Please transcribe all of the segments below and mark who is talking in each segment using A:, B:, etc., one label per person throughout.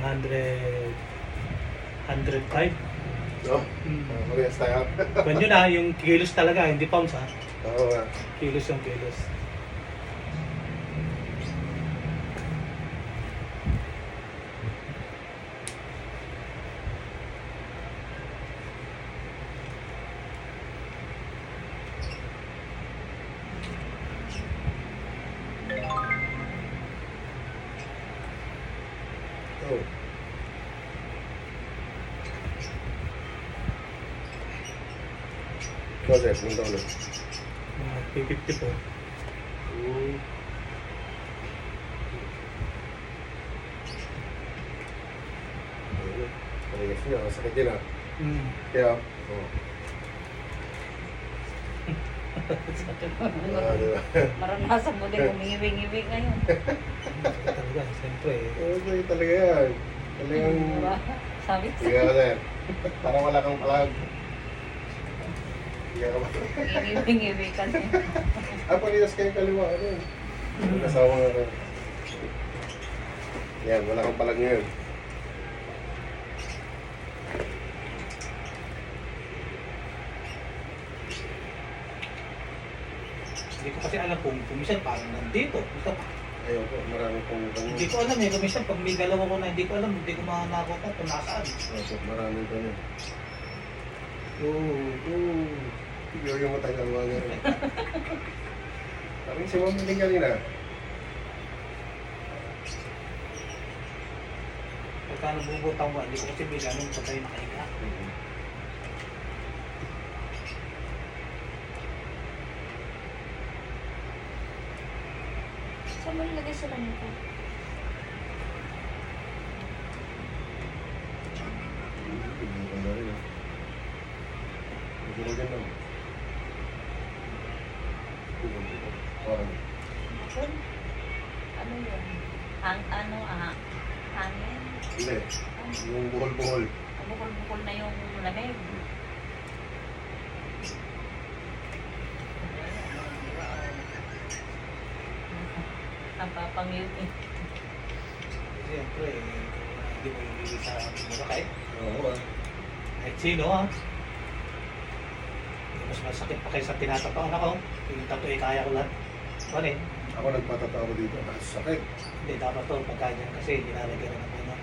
A: 100, 105.
B: No? Parehas tayo.
A: Kung yun na, yung kilos talaga, hindi pounds ha.
B: Oo nga.
A: Kilos yung kilos.
B: Oh. Ikaw, sir, kung taon na?
A: Mga 50 po.
B: Parehas niya, sakit din ah.
A: Mm.
B: Kaya, oh. Diba?
C: Maranasan mo din umiiwing-iwi ngayon.
A: Talaga, siyempre.
B: Oo, sa'yo talaga yan. Talagang,
C: Diba? Sabi ko
B: sige ka, sir. Parang wala kang palag. Sige ka ba?
C: umiiwing-iwi kasi.
B: Parehas kayo kaliwa, ano yun? Kasawa nga ka. Yan, wala kang palag ngayon.
A: Hindi ko kasi alam kung minsan parang nandito. Basta
B: Ayun po, marami pong
A: hindi ko alam eh. Minsan pag may galaw ako na hindi ko alam, hindi ko makakakot kung nasaan.
B: Opo, marami po yun. Oo. Tigil yung matang kalwa nga rin. Parang si Mami din kanina.
A: Pagka nabubutang mo, hindi ko kasi may ganun pag tayo nakahiga.
C: Saan mo nilagay sila nito?
B: Tigil ko na rin ah. Tigil lang. Parang,
C: Bukol? Ano yun? Hangin?
B: hindi. Yung buhol-buhol.
C: Bukol-bukol na yung lamig. Ang papangiti.
A: Siyempre, hindi mo ibigay sa mura kahit
B: Oo ah.
A: sino ha. Mas masakit pa kayo sa tinatapakan ako. Yung tato eh, kaya ko lang. Ano eh?
B: Ako nagpatatawa ko dito. Sakit.
A: Hindi, dapat to pagkanyan kasi nilalagyan na ng ano.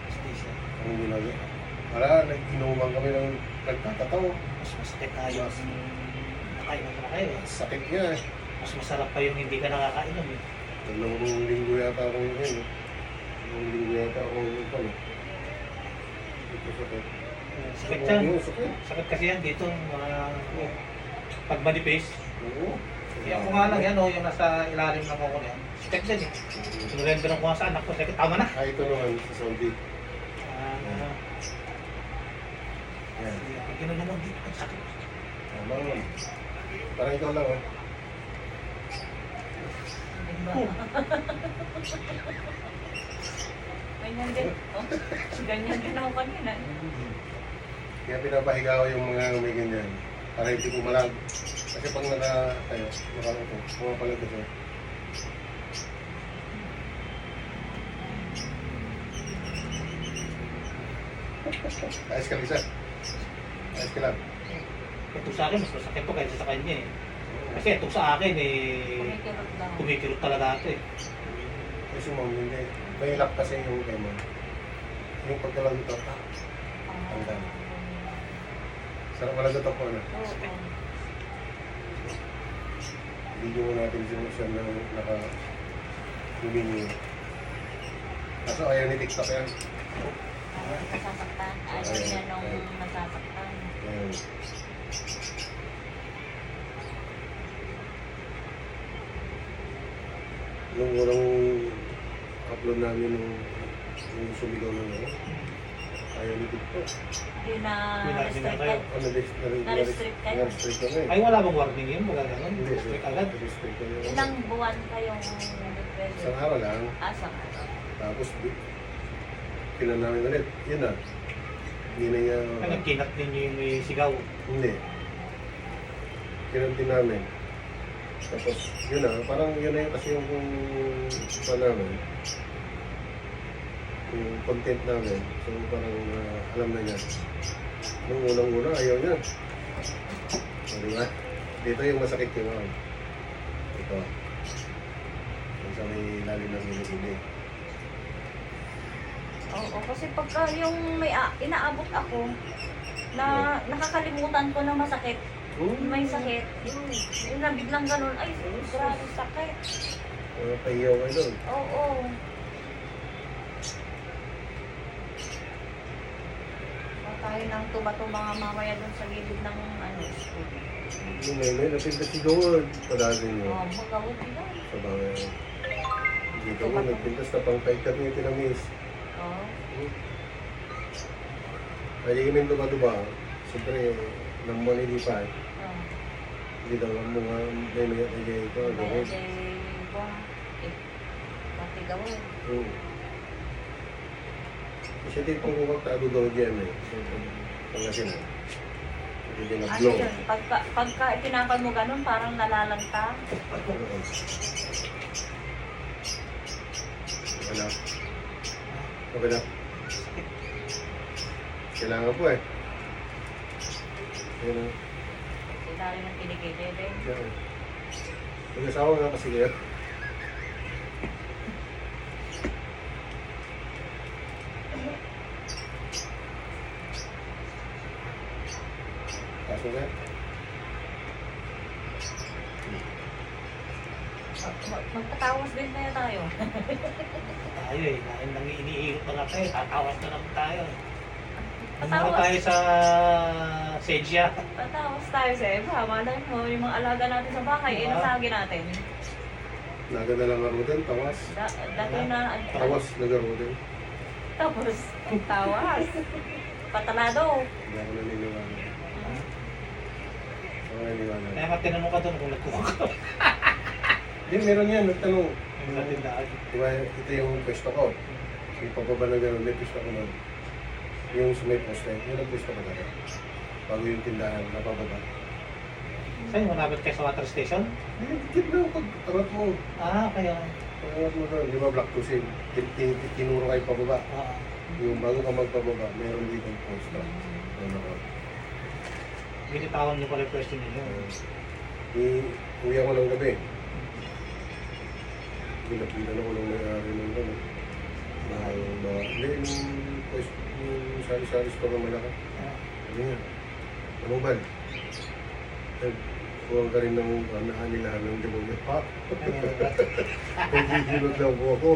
A: Station.
B: Ang ginagawa. Wala, inuman kami ng nagtatatawa.
A: Mas masakit tayo kung nakainom na kayo.
B: Sakit nga eh.
A: Mas masarap pa yung hindi ka nakakainom eh.
B: Dalawang linggo yata ako ngayon eh. Dalawang linggo yata ako ngayon pa eh. Ito sakit.
A: Sakit yan.
B: Oo, sakit.
A: Sakit kasi yan dito. Pag manipis.
B: Oo.
A: Yan ko nga lang yan yung nasa ilalim ng ako yan. Sakit din eh. Sinurrender ko nga sa anak ko. Sakit, tama na.
B: Ito naman sa Saudi. Yan.
A: Pag gano'n naman dito, ang sakit.
B: Tama naman. Parang ikaw lang oh.
C: Diba? Ganyan din. Oh, ganyan din ako kanina.
B: Kaya pinapahiga ko yung mga may ganyan. Para hindi pumalag. Kasi pag nakatayo, nakaupo, pumapalag kasi. Ayos ka, Lisa. Ayos ka lang.
A: Ito sa akin, mas masakit to kaysa sa kanya eh. Kasi ito sa akin eh,
C: Kumikirot lang.
A: kumikirot talaga ito eh.
B: Kasi mom, hindi. May lock kasi yung kay mom. Yung pagkalag ito, tanda. Sarap pala ito po, ano?
C: Oo.
B: Video mo natin siya na naka-humingi. Kaso ayaw ni TikTok yan.
C: Nasasaktan. Ayaw niya nung nasasaktan.
B: Ayun. Nung unang upload namin nung sumigaw ng ano, ayaw ni TikTok.
C: Hindi na
A: Hindi na kayo.
C: restricted. Na-restrict kayo?
B: Na-restrict kami.
A: Ay wala bang warning yun? Baga ganun?
B: Hindi,
A: Restrict agad?
B: restrict kami.
C: Ilang buwan kayong hindi pwede?
B: Isang araw lang,
C: Asang araw.
B: tapos pinan namin ulit. Yun na. Hindi na niya...
A: Ay, nagkinat ninyo yung may sigaw.
B: Hindi. Kinunti namin. Tapos, yun na. Parang yun na yun kasi yung pa namin. yung content namin. So parang alam na niya. Nung unang-una, ayaw niya. So, di ba? Dito yung masakit yung arm. Ito. Yung sa may lalim ng gilid-gilid.
C: Oo, kasi pagka yung may inaabot ako, na nakakalimutan ko na masakit. May sakit. Yung na biglang ganun, ay, grabe sakit.
B: Pahiyaw ka doon.
C: Oo. Tayo ng tuba-tuba mamaya dun sa gilid ng school.
B: Yung may napinta si Gawad. Padagin niyo.
C: Oo, magawad nila.
B: Sa bagay. Dito mo, nagpintas na pang paikat niya tinamis.
C: Oo.
B: Ay, yung tuba-tuba. Siyempre, nang manilipat.
C: Oo.
B: Hindi daw ang mga may ito.
C: Kaya pati gawin.
B: Kasi tipong kukak tago daw dyan eh. Pangasin mo. Hindi din
C: Ano
B: nag-blow.
C: yun? Pagka itinapad mo ganun, parang nalalanta.
B: Okay na. Okay na. Kailangan po eh. Ayun na.
C: Ilalim ng kinikilid eh.
B: Yan. Mag-asawa nga kasi kayo. Kaso nga.
C: Magpatawas din kaya tayo.
A: Tayo eh, dahil nang iniihot na nga tayo, tatawas na lang tayo. Ano na
C: Patawas.
A: tayo sa Sedya?
C: Patawas tayo sa Eva. Malay mo, yung mga alaga natin sa bahay, eh, nasagi natin.
B: Naga na lang arudan, tawas.
C: Dati na,
B: Tawas, nag-arudan.
C: tapos, tawas. Patalado.
B: Hindi ako naniniwala. Ako naniniwala.
A: Kaya nga tinanong ka doon kung nagkuha ka.
B: Hindi, meron yan. Nagtanong.
A: Yung sa tindahan.
B: Diba, ito yung pwesto ko. Yung pababa na gano'n, may pwesto ko nun. Yung sa may poste, yun ang pwesto ko talaga. Bago yung tindahan, napababa.
A: Saan yung malapit kayo sa water station?
B: Eh, dikit lang pag arat mo.
A: Ah, kaya.
B: Pag arat mo doon, di ba block 2 sim? Tinuro kayo pababa.
A: Oo.
B: Yung bago ka magpababa, meron dito yung posto. Ano ako.
A: Binitawan niyo pala yung question ninyo.
B: Uwi ako ng gabi. Binapitan ako ng may-ari ng gano'n. Hindi, yung sari-sari store na malaki. Ano yan? Anong bal? Kuha ka rin ng anilahan ng demonyo. Ha? Nagigilot lang po ako.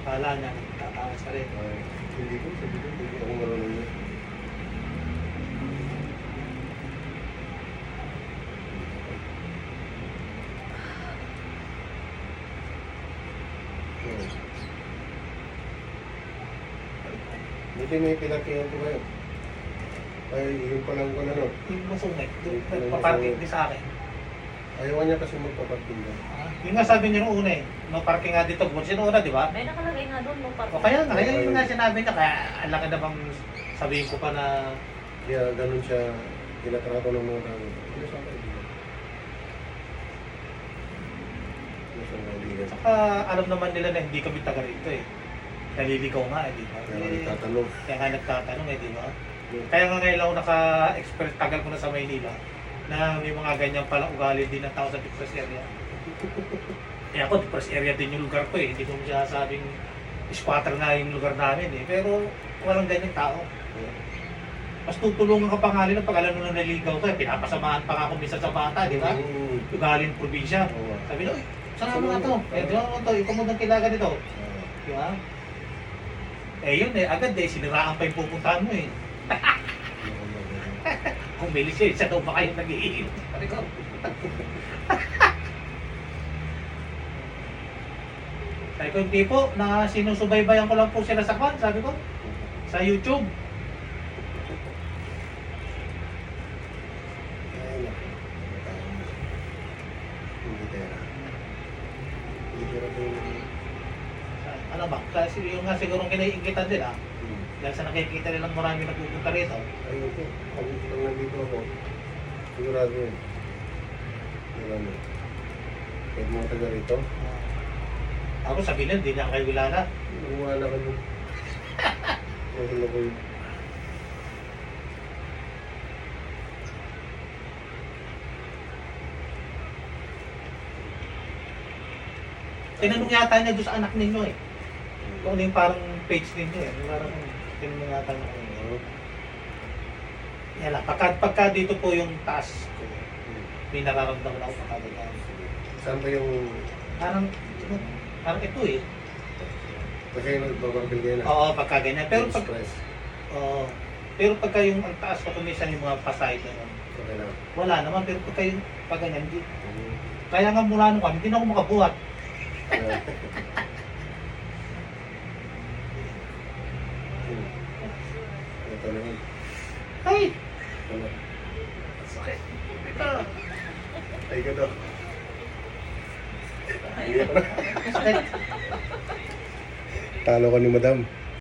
A: Kala niya, tatawas ka rin.
B: Hindi ko, sabi ko, hindi ako marunong yun. Buti may pinatingin ko ngayon. Ay, yun pa lang ko na no.
A: Yung masungit, nagpaparking din sa akin.
B: Ayaw niya kasi magpaparking doon.
A: Yung nga sabi niyo nung una eh, no parking nga dito, kung sino una, di ba?
C: May nakalagay nga doon, no parking.
A: O kaya nga, kaya yung nga sinabi niya, kaya ang laki na bang sabihin ko pa na
B: Kaya ganun siya tinatrato ng mga tao. Ano sa akin? Ano sa mga kaibigan?
A: saka alam naman nila na hindi kami taga rito eh. Naliligaw nga eh, di ba?
B: Kaya nga
A: Eh,
B: nagtatanong.
A: kaya nga nagtatanong eh, di ba? Kaya nga ngayon ako naka-expert, tagal ko na sa Maynila, na may mga ganyan palang ugali din ng tao sa depressed area. Eh ako, depressed area din yung lugar ko eh. Hindi ko siya sabing squatter na yung lugar namin eh. Pero walang ganyang tao. Mas tutulungan ka pa nga nila pag alam mo na naligaw ka. Pinapasamahan pa nga ako minsan sa bata, di ba? Ugaling probinsya.
B: Oo.
A: Sabi na, saan mo nga to? Eh, di ba mo to? Ikaw mo nang kilaga nito. Di ba? Eh yun eh, agad eh, siniraan pa yung pupuntahan mo eh. Kung may lisensya daw ba kayo nag-iinit? Sabi ko. Sabi ko yung tipo na sinusubaybayan ko lang po sila sa kwan, sabi ko. Sa YouTube.
B: Ay, naku. Hindi pera. Hindi pera po yung...
A: Ano ba? Kasi yung nga sigurong kinaiingitan nila. Dahil sa nakikita nilang marami nagpupunta rito.
B: Ayun po. Pag nandito ako, sigurado yun. Marami. Yung mga taga rito.
A: Ako sabihin nila, hindi na kayo wilala.
B: Wala ka mo. Wala ko yun.
A: Tinanong yata niya doon sa anak ninyo eh. Kung ano yung parang page ninyo eh. Parang tinanong yata niya. Yan lang. Pagka dito po yung taas ko, may nararamdaman ako pagkaganyan.
B: Saan ba yung...
A: Parang ito eh.
B: Kasi yung nagbabarbil kayo na?
A: Oo, pagkaganyan. Pero pag,
B: Express.
A: pero pagka yung ang taas ko kumisan yung mga pasay na yun,
B: Okay lang.
A: wala naman. Pero pagka yung pagganyan, hindi. Kaya nga mula nung kami, hindi na ako makabuhat.
B: Ito na yun.
A: Ay!
B: Ano?
A: Sakit. Ito.
B: Ay ka daw. Iyak na.
A: Sakit.
B: Talo ko ni madam.